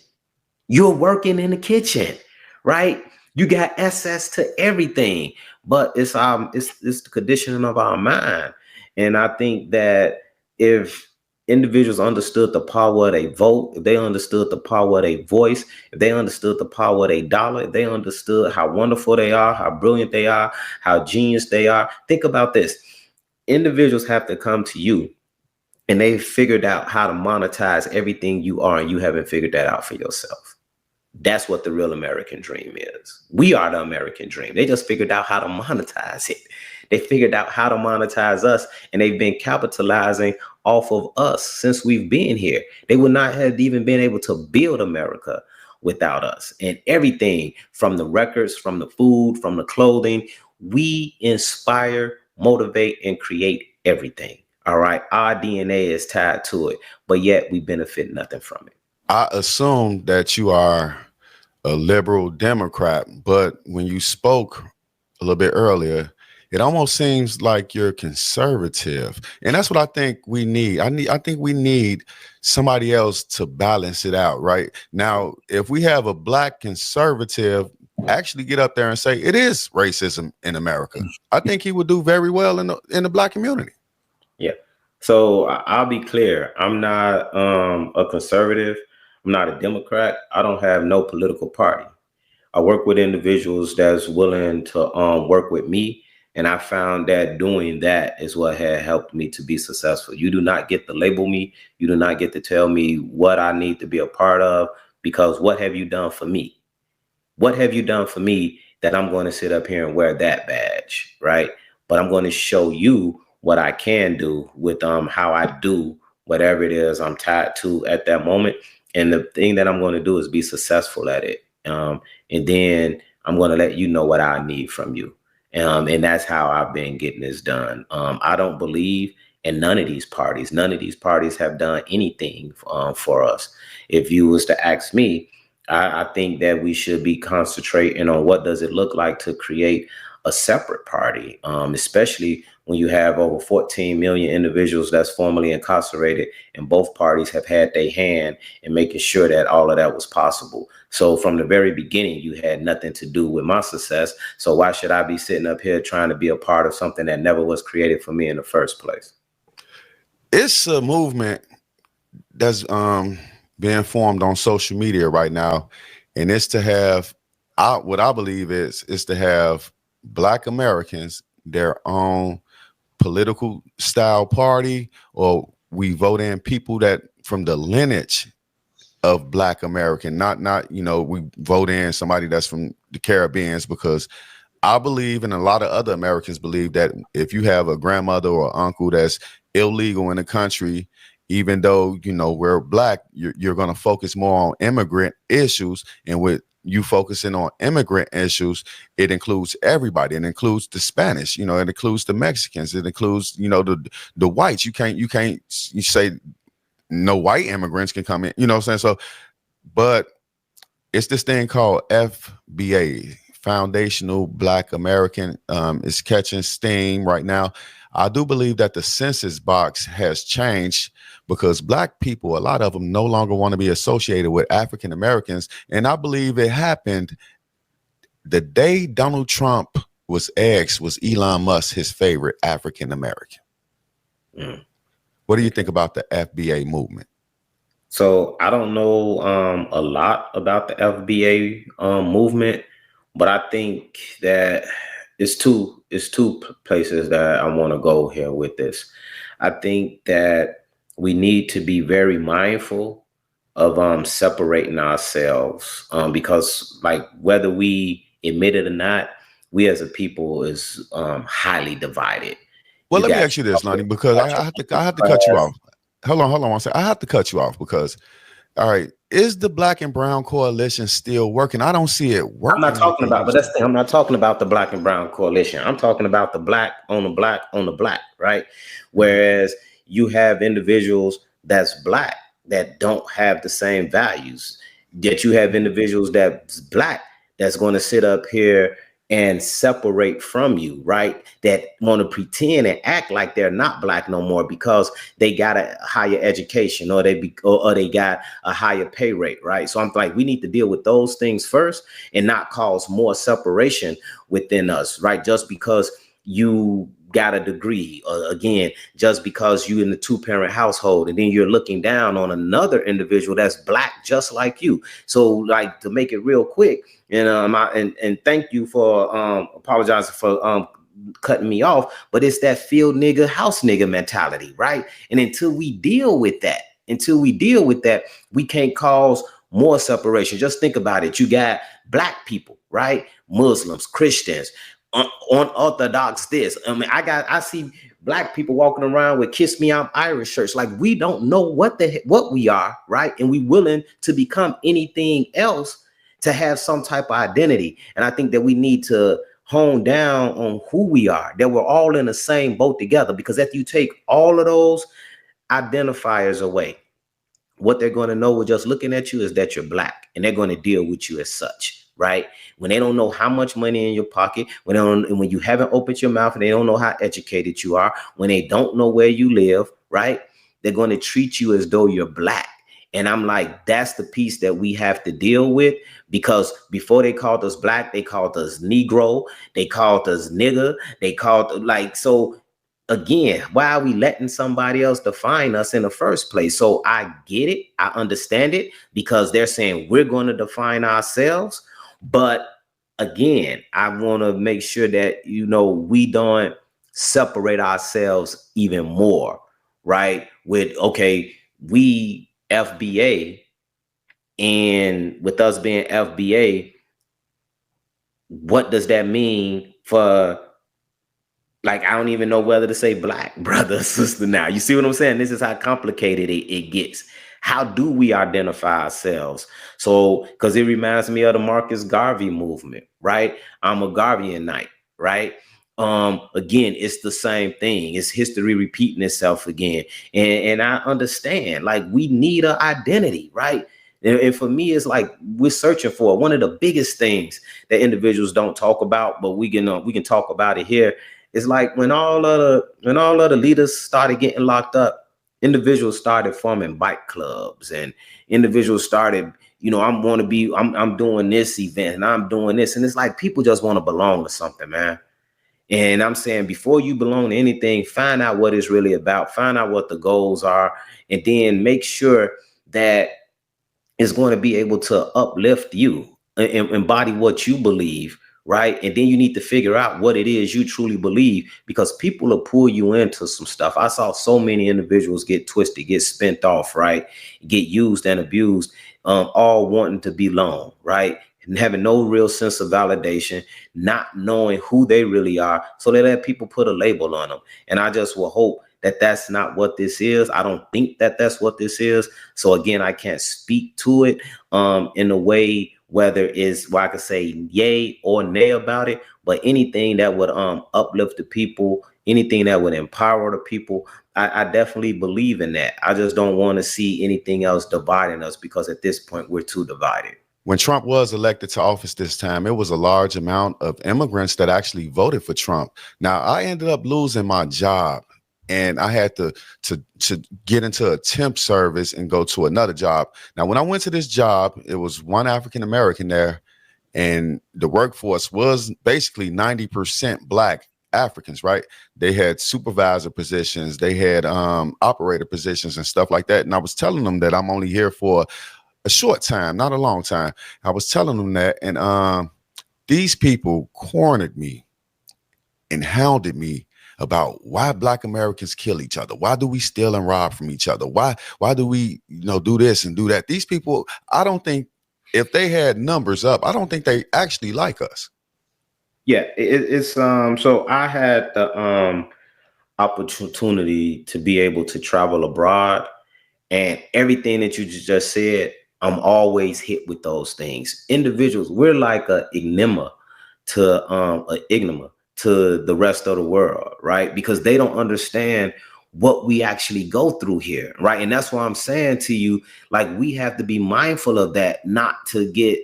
You're working in the kitchen, right? You got access to everything, but it's the conditioning of our mind. And I think that if individuals understood the power of their vote, if they understood the power of their voice, if they understood the power of their dollar, if they understood how wonderful they are, how brilliant they are, how genius they are. Think about this. Individuals have to come to you, and they've figured out how to monetize everything you are, and you haven't figured that out for yourself. That's what the real American dream is. We are the American dream. They just figured out how to monetize it. They figured out how to monetize us, and they've been capitalizing off of us since we've been here. They would not have even been able to build America without us. And everything from the records, from the food, from the clothing, we inspire, motivate, and create everything. All right. Our DNA is tied to it, but yet we benefit nothing from it. I assume that you are a liberal Democrat, but when you spoke a little bit earlier, it almost seems like you're conservative. And that's what I think we need. I think we need somebody else to balance it out, right? Now, if we have a black conservative actually get up there and say it is racism in America, I think he would do very well in the black community. Yeah. So I'll be clear. I'm not a conservative. I'm not a Democrat. I don't have no political party. I work with individuals that's willing to work with me. And I found that doing that is what had helped me to be successful. You do not get to label me. You do not get to tell me what I need to be a part of, because what have you done for me? What have you done for me that I'm going to sit up here and wear that badge, right? But I'm going to show you what I can do with how I do whatever it is I'm tied to at that moment. And the thing that I'm going to do is be successful at it. And then I'm going to let you know what I need from you. And that's how I've been getting this done. I don't believe in none of these parties. None of these parties have done anything for us. If you was to ask me, I think that we should be concentrating on what does it look like to create a separate party, especially when you have over 14 million individuals that's formally incarcerated, and both parties have had their hand in making sure that all of that was possible. So from the very beginning, you had nothing to do with my success. So why should I be sitting up here trying to be a part of something that never was created for me in the first place? It's a movement that's being formed on social media right now, and it's to have what I believe is to have Black Americans their own political style party, or we vote in people that from the lineage of Black American, not we vote in somebody that's from the Caribbeans, because I believe, and a lot of other Americans believe, that if you have a grandmother or uncle that's illegal in the country, even though we're Black, you're going to focus more on immigrant issues. And with you focusing on immigrant issues, it includes everybody. It includes the Spanish, it includes the Mexicans, it includes the whites. You say no white immigrants can come in, what I'm saying? So, but it's this thing called FBA, Foundational Black American. It's catching steam right now. I do believe that the census box has changed, because Black people, a lot of them no longer want to be associated with African Americans. And I believe it happened the day Donald Trump was asked, was Elon Musk his favorite African American? What do you think about the FBA movement? So I don't know a lot about the FBA movement, but I think that it's two places that I want to go here with this. I think that we need to be very mindful of separating ourselves, because like whether we admit it or not, we as a people is highly divided. Well, let me ask you this, Lonnie, because I have to cut you off. Hold on one second. I have to cut you off because, all right, is the Black and Brown Coalition still working? I don't see it working. I'm not talking about, but that's the thing. I'm not talking about the Black and Brown Coalition. I'm talking about the black on the black on the black, right? Whereas you have individuals that's Black that don't have the same values. Yet you have individuals that's Black that's going to sit up here and separate from you, right? That want to pretend and act like they're not Black no more because they got a higher education, or they got a higher pay rate, right? So I'm like, we need to deal with those things first and not cause more separation within us, right? Just because you got a degree, or again, just because you in the 2-parent household, and then you're looking down on another individual that's Black just like you. So like, to make it real quick, and thank you for apologizing for cutting me off, but it's that field nigga, house nigga mentality, right? And until we deal with that, we can't cause more separation. Just think about it. You got Black people, right? Muslims, Christians, unorthodox this. I mean, I see Black people walking around with "Kiss Me, I'm Irish" shirts. Like, we don't know what we are, right? And we willing to become anything else to have some type of identity. And I think that we need to hone down on who we are, that we're all in the same boat together. Because if you take all of those identifiers away, what they're going to know with just looking at you is that you're Black, and they're going to deal with you as such. right? When they don't know how much money in your pocket, when you haven't opened your mouth and they don't know how educated you are, when they don't know where you live, right? They're going to treat you as though you're black. And I'm like, that's the piece that we have to deal with, because before they called us black, they called us Negro, they called us nigger, they called like, so again, why are we letting somebody else define us in the first place? So I get it. I understand it, because they're saying we're going to define ourselves. But again, I want to make sure that, you know, we don't separate ourselves even more, right? With, okay, we FBA, and with us being FBA, what does that mean for, like, I don't even know whether to say black brother or sister now. You see what I'm saying? This is how complicated it gets. How do we identify ourselves? So, because it reminds me of the Marcus Garvey movement, right? I'm a Garveyite, right? Again, it's the same thing. It's history repeating itself again. And I understand, like, we need an identity, right? And for me, it's like we're searching for one of the biggest things that individuals don't talk about, but we can talk about it here. It's like when all of the leaders started getting locked up, individuals started forming bike clubs, and individuals started, you know, I'm doing this event and I'm doing this. And it's like people just want to belong to something, man. And I'm saying, before you belong to anything, find out what it's really about, find out what the goals are, and then make sure that it's going to be able to uplift you and embody what you believe, right? And then you need to figure out what it is you truly believe, because people will pull you into some stuff. I saw so many individuals get twisted, get spent off, right? Get used and abused, all wanting to belong, right? And having no real sense of validation, not knowing who they really are. So they let people put a label on them. And I just will hope that that's not what this is. I don't think that that's what this is. So again, I can't speak to it in a way, whether it's where I could say yay or nay about it, but anything that would uplift the people, anything that would empower the people, I definitely believe in that. I just don't want to see anything else dividing us, because at this point we're too divided. When Trump was elected to office this time, it was a large amount of immigrants that actually voted for Trump. Now, I ended up losing my job, and I had to get into a temp service and go to another job. Now, when I went to this job, it was one African-American there, and the workforce was basically 90% Black Africans, right? They had supervisor positions, they had operator positions and stuff like that. And I was telling them that I'm only here for a short time, not a long time. I was telling them that, and these people cornered me and hounded me about why Black Americans kill each other. Why do we steal and rob from each other? Why do we, do this and do that? These people, I don't think, if they had numbers up, I don't think they actually like us. Yeah, it's so I had the opportunity to be able to travel abroad, and everything that you just said, I'm always hit with those things. Individuals, we're like a enigma to the rest of the world, right? Because they don't understand what we actually go through here, right? And that's why I'm saying to you, like, we have to be mindful of that, not to get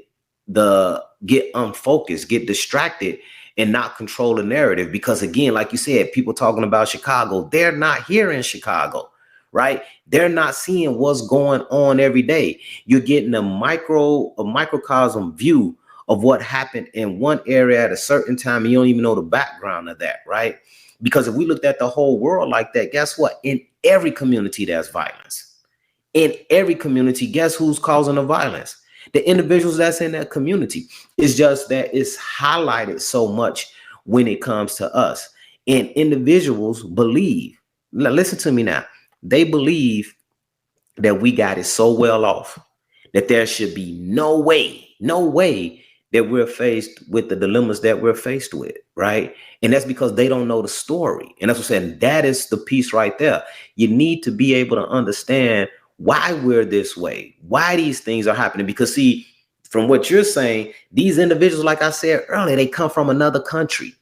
unfocused, get distracted, and not control the narrative. Because again, like you said, people talking about Chicago, they're not here in Chicago, right? They're not seeing what's going on every day. You're getting a microcosm view of what happened in one area at a certain time, and you don't even know the background of that, right? Because if we looked at the whole world like that, guess what? In every community, there's violence. In every community, guess who's causing the violence? The individuals that's in that community. It's just that it's highlighted so much when it comes to us. And individuals believe, listen to me now, they believe that we got it so well off that there should be no way that we're faced with the dilemmas that we're faced with, right? And that's because they don't know the story. And that's what I'm saying. That is the piece right there. You need to be able to understand why we're this way, why these things are happening. Because see, from what you're saying, these individuals, like I said earlier, they come from another country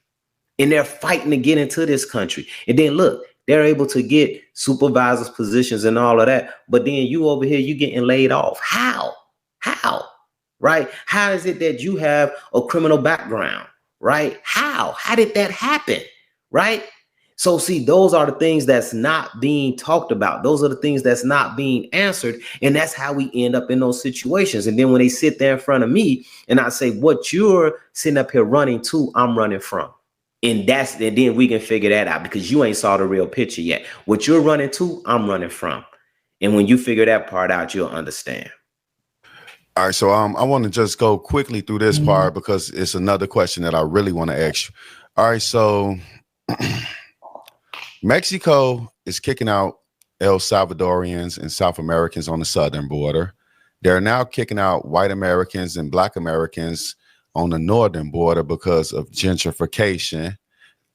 and they're fighting to get into this country. And then look, they're able to get supervisors positions and all of that. But then you over here, you getting laid off. How? right? How is it that you have a criminal background, right? How did that happen, right? So see, those are the things that's not being talked about. Those are the things that's not being answered. And that's how we end up in those situations. And then when they sit there in front of me and I say, what you're sitting up here running to, I'm running from. And then we can figure that out, because you ain't saw the real picture yet. What you're running to, I'm running from. And when you figure that part out, you'll understand. All right, so I want to just go quickly through this part because it's another question that I really want to ask you. All right, so Mexico is kicking out El Salvadorians and South Americans on the southern border. They're now kicking out white Americans and black Americans on the northern border because of gentrification.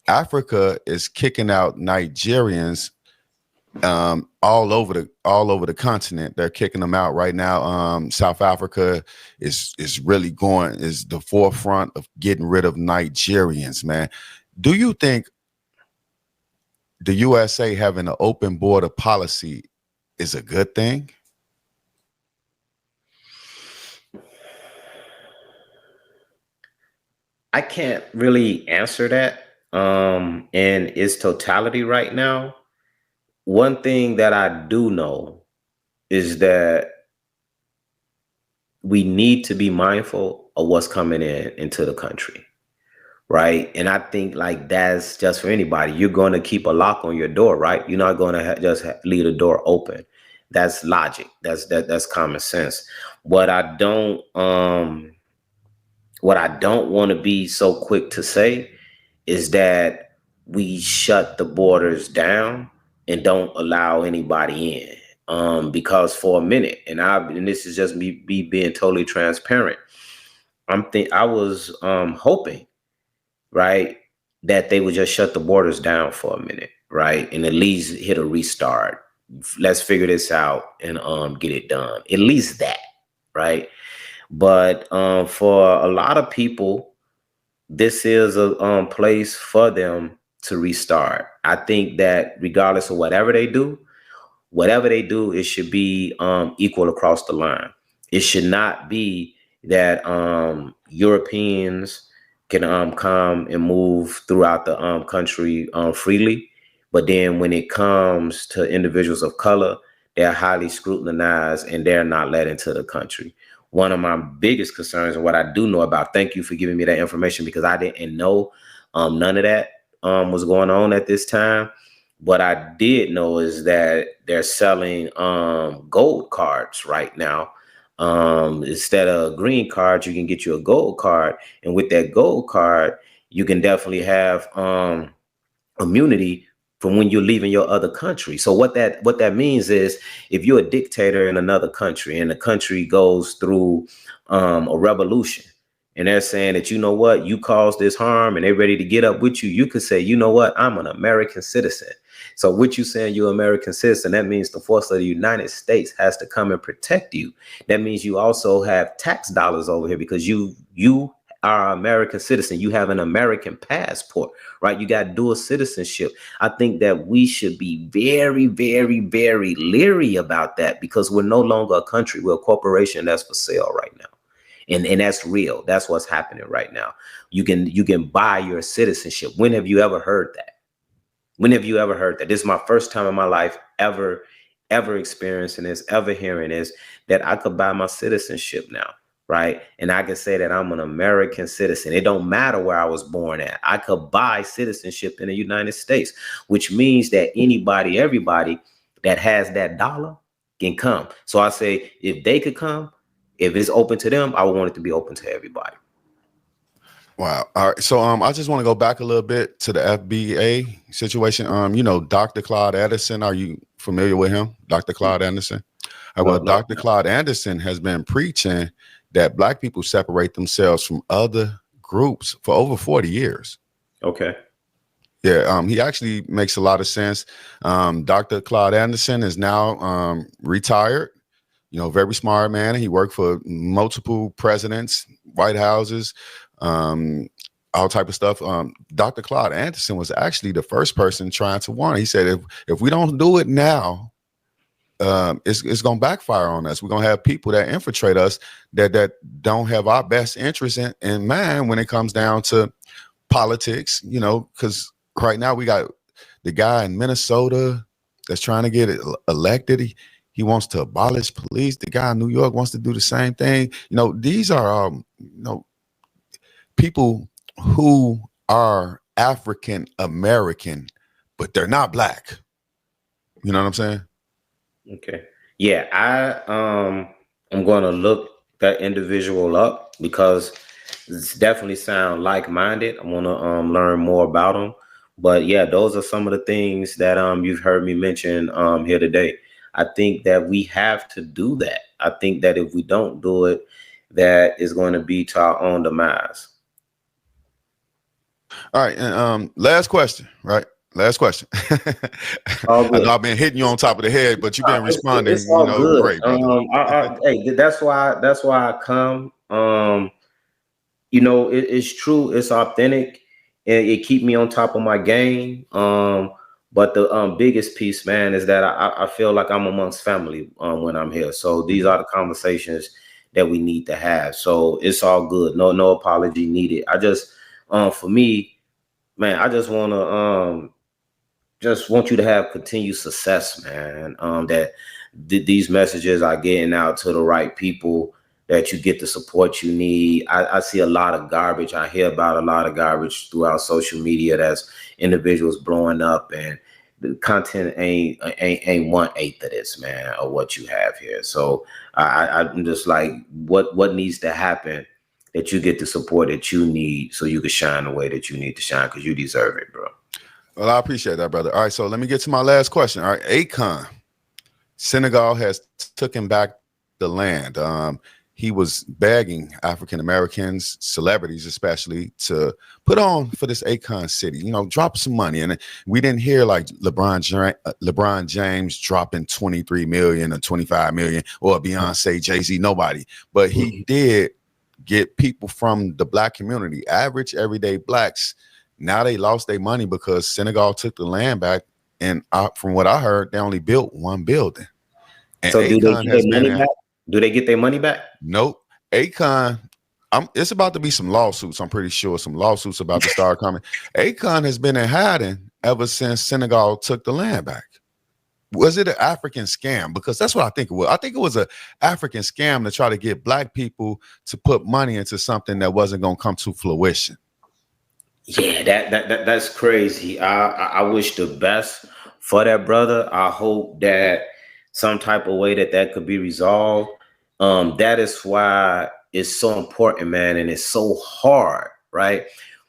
Africa is kicking out Nigerians all over the continent. They're kicking them out right now. South Africa is the forefront of getting rid of Nigerians, man. Do you think the USA having an open border policy is a good thing? I can't really answer that in its totality right now. One thing that I do know is that we need to be mindful of what's coming into the country, right? And I think like that's just for anybody. You're going to keep a lock on your door, right? You're not going to just leave the door open. That's logic. That's common sense. What I don't want to be so quick to say is that we shut the borders down and don't allow anybody in. Because for a minute, and this is just me being totally transparent, I was hoping, right, that they would just shut the borders down for a minute, right, and at least hit a restart. Let's figure this out and get it done. At least that, right? But for a lot of people, this is a place for them to restart. I think that regardless of whatever they do, it should be equal across the line. It should not be that Europeans can come and move throughout the country freely, but then when it comes to individuals of color, they're highly scrutinized and they're not let into the country. One of my biggest concerns, and what I do know about, thank you for giving me that information, because I didn't know none of that was going on at this time. What I did know is that they're selling gold cards right now. Instead of green cards, you can get you a gold card. And with that gold card, you can definitely have immunity from when you're leaving your other country. So what that means is, if you're a dictator in another country and the country goes through a revolution, and they're saying that, you know what, you caused this harm, and they're ready to get up with you, you could say, you know what, I'm an American citizen. So what you saying, you're an American citizen, that means the force of the United States has to come and protect you. That means you also have tax dollars over here, because you are an American citizen. You have an American passport, right? You got dual citizenship. I think that we should be very, very, very leery about that, because we're no longer a country. We're a corporation that's for sale right now. And that's real. That's what's happening right now. You can buy your citizenship. When have you ever heard that? When have you ever heard that? This is my first time in my life ever experiencing this, ever hearing this, that I could buy my citizenship now, right? And I can say that I'm an American citizen. It don't matter where I was born at. I could buy citizenship in the United States, which means that anybody, everybody that has that dollar can come. So I say, if they could come, if it's open to them, I would want it to be open to everybody. Wow. All right. So I just want to go back a little bit to the FBA situation. Dr. Claude Anderson, are you familiar with him? Dr. Claude Anderson? Well, Dr. Claude Anderson has been preaching that Black people separate themselves from other groups for over 40 years. Okay. Yeah, he actually makes a lot of sense. Dr. Claude Anderson is now retired. Very smart man. He worked for multiple presidents, White Houses, all type of stuff. Dr. Claude Anderson was actually the first person trying to warn. He said, if we don't do it now, it's gonna backfire on us. We're gonna have people that infiltrate us that don't have our best interest in mind when it comes down to politics. You know, because right now we got the guy in Minnesota that's trying to get elected. He wants to abolish police. The guy in New York wants to do the same thing. You know, these are people who are African American, but they're not black. You know what I'm saying? Okay. Yeah, I'm gonna look that individual up because it's definitely sound like-minded. I want to learn more about them. But yeah, those are some of the things that you've heard me mention here today. I think that we have to do that. I think that if we don't do it, that is going to be to our own demise. All right, and last question, right? Last question. I know I've been hitting you on top of the head, but you've been responding, it's all good. great, brother. Hey, that's why I come. It's true, it's authentic, and it keep me on top of my game. But the biggest piece, man, is that I feel like I'm amongst family when I'm here. So these are the conversations that we need to have. So it's all good. No apology needed. I just for me, man, I just want you to have continued success, man. That these messages are getting out to the right people, that you get the support you need. I see a lot of garbage. I hear about a lot of garbage throughout social media. That's individuals blowing up, and the content ain't 1/8 of this, man, of what you have here. So I'm just like, what needs to happen that you get the support that you need so you can shine the way that you need to shine, because you deserve it, bro. Well, I appreciate that, brother. All right, so let me get to my last question. All right, Akon, Senegal has taken back the land. He was begging African Americans, celebrities especially, to put on for this Akon city. You know, drop some money. And we didn't hear like LeBron James dropping 23 million or 25 million, or Beyonce, Jay-Z, nobody. But he did get people from the black community, average everyday blacks. Now they lost their money because Senegal took the land back, and from what I heard, they only built one building. And so do they Akon get their money back? Do they get their money back? Nope. Akon, it's about to be some lawsuits. I'm pretty sure some lawsuits about to start coming. Akon has been in hiding ever since Senegal took the land back. Was it an African scam? Because that's what I think it was. I think it was an African scam to try to get black people to put money into something that wasn't going to come to fruition. Yeah, that's crazy. I wish the best for that brother. I hope that some type of way that could be resolved. That is why it's so important, man, and it's so hard, right?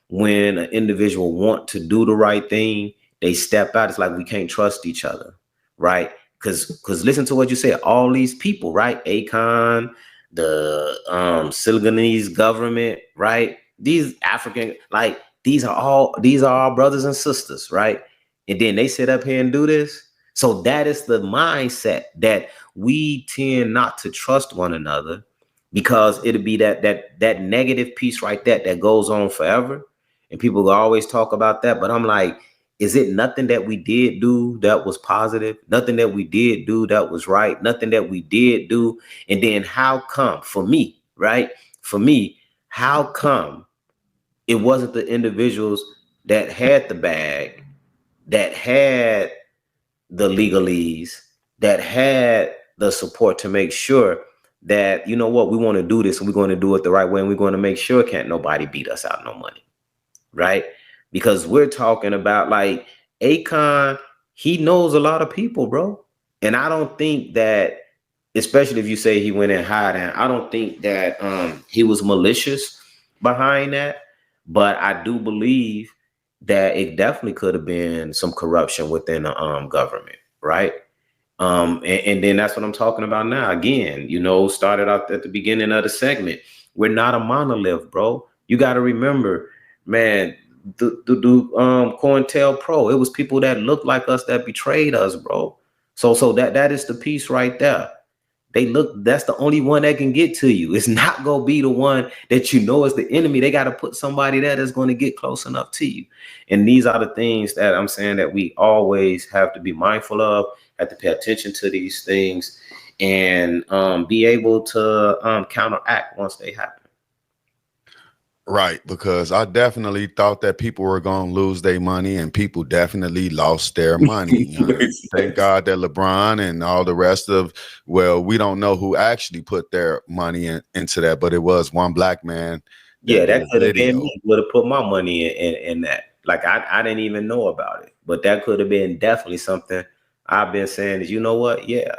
When an individual want to do the right thing, they step out. It's like we can't trust each other, right? Because listen to what you said. All these people, right? Akon, the Senegalese government, right? These African, like, these are our brothers and sisters, right? And then they sit up here and do this. So that is the mindset, that we tend not to trust one another, because it'll be that negative piece right there that goes on forever. And people will always talk about that. But I'm like, is it nothing that we did do that was positive? Nothing that we did do that was right? Nothing that we did do? And then how come, for me, right? For me, how come it wasn't the individuals that had the bag, that had the legalese, that had the support to make sure that, you know what, we want to do this and we're going to do it the right way, and we're going to make sure can't nobody beat us out no money, right? Because we're talking about, like, Akon, he knows a lot of people, bro. And I don't think that, especially if you say he went in hiding, I don't think that he was malicious behind that. But I do believe that it definitely could have been some corruption within the government, right? And then that's what I'm talking about now. Again, started out at the beginning of the segment. We're not a monolith, bro. You got to remember, man, the COINTELPRO, it was people that looked like us that betrayed us, bro. So that is the piece right there. that's the only one that can get to you. It's not going to be the one that you know is the enemy. They got to put somebody there that's going to get close enough to you. And these are the things that I'm saying that we always have to be mindful of, have to pay attention to these things, and be able to counteract once they happen. Right, because I definitely thought that people were going to lose their money, and people definitely lost their money. Thank God that LeBron and all the rest of, well, we don't know who actually put their money into that, but it was one black man. That could have been me. Would have put my money in that. Like I didn't even know about it, but that could have been definitely something I've been saying is, you know what? Yeah.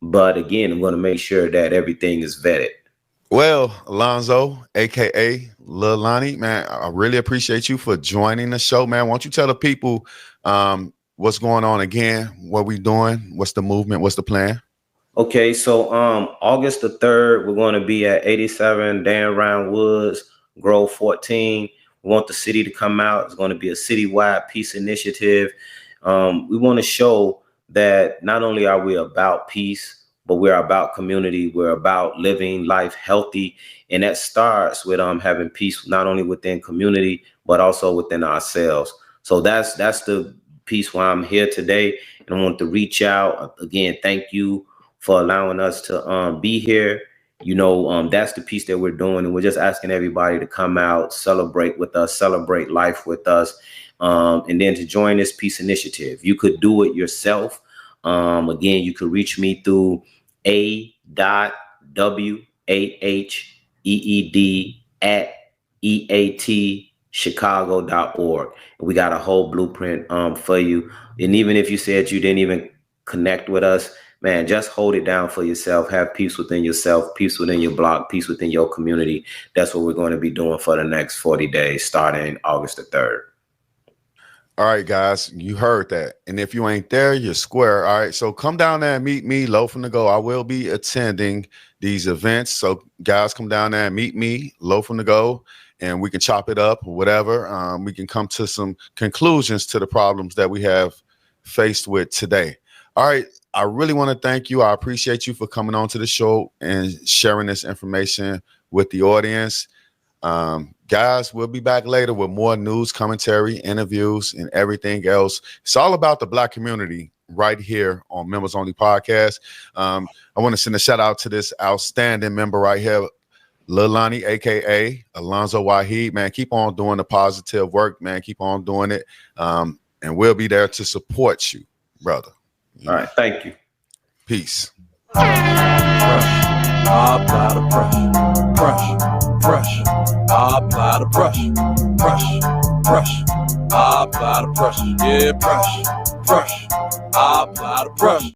But again, I'm going to make sure that everything is vetted. Well, Alonzo, aka Lil Lonnie, man, I really appreciate you for joining the show, man. Why don't you tell the people what's going on again, what we doing, what's the movement, what's the plan? Okay, so August the 3rd, we're going to be at 87 Dan Ryan Woods, Grove 14. We want the city to come out. It's going to be a citywide peace initiative. We want to show that not only are we about peace, but we're about community. We're about living life healthy. And that starts with having peace, not only within community, but also within ourselves. So that's the piece why I'm here today. And I want to reach out again. Thank you for allowing us to be here. You know, that's the piece that we're doing. And we're just asking everybody to come out, celebrate with us, celebrate life with us. And then to join this peace initiative. You could do it yourself. Again, you could reach me through a.waheed@eatchicago.org. And we got a whole blueprint for you. And even if you said you didn't even connect with us, man, just hold it down for yourself. Have peace within yourself, peace within your block, peace within your community. That's what we're going to be doing for the next 40 days, starting August the 3rd. All right, guys, you heard that. And if you ain't there, you're square. All right, so come down there and meet me, Loafing to Go. I will be attending these events. So guys, come down there and meet me, Loafing to Go, and we can chop it up or whatever. We can come to some conclusions to the problems that we have faced with today. All right, I really want to thank you. I appreciate you for coming on to the show and sharing this information with the audience. Guys, we'll be back later with more news, commentary, interviews, and everything else. It's all about the Black community right here on Members Only Podcast. I want to send a shout out to this outstanding member right here, Lil Lonnie, aka Alonzo Waheed. Man, keep on doing the positive work, man. Keep on doing it. And we'll be there to support you, brother. All right, thank you. Peace. I apply the pressure. I apply the pressure. I apply the pressure. Yeah, pressure. I apply the pressure.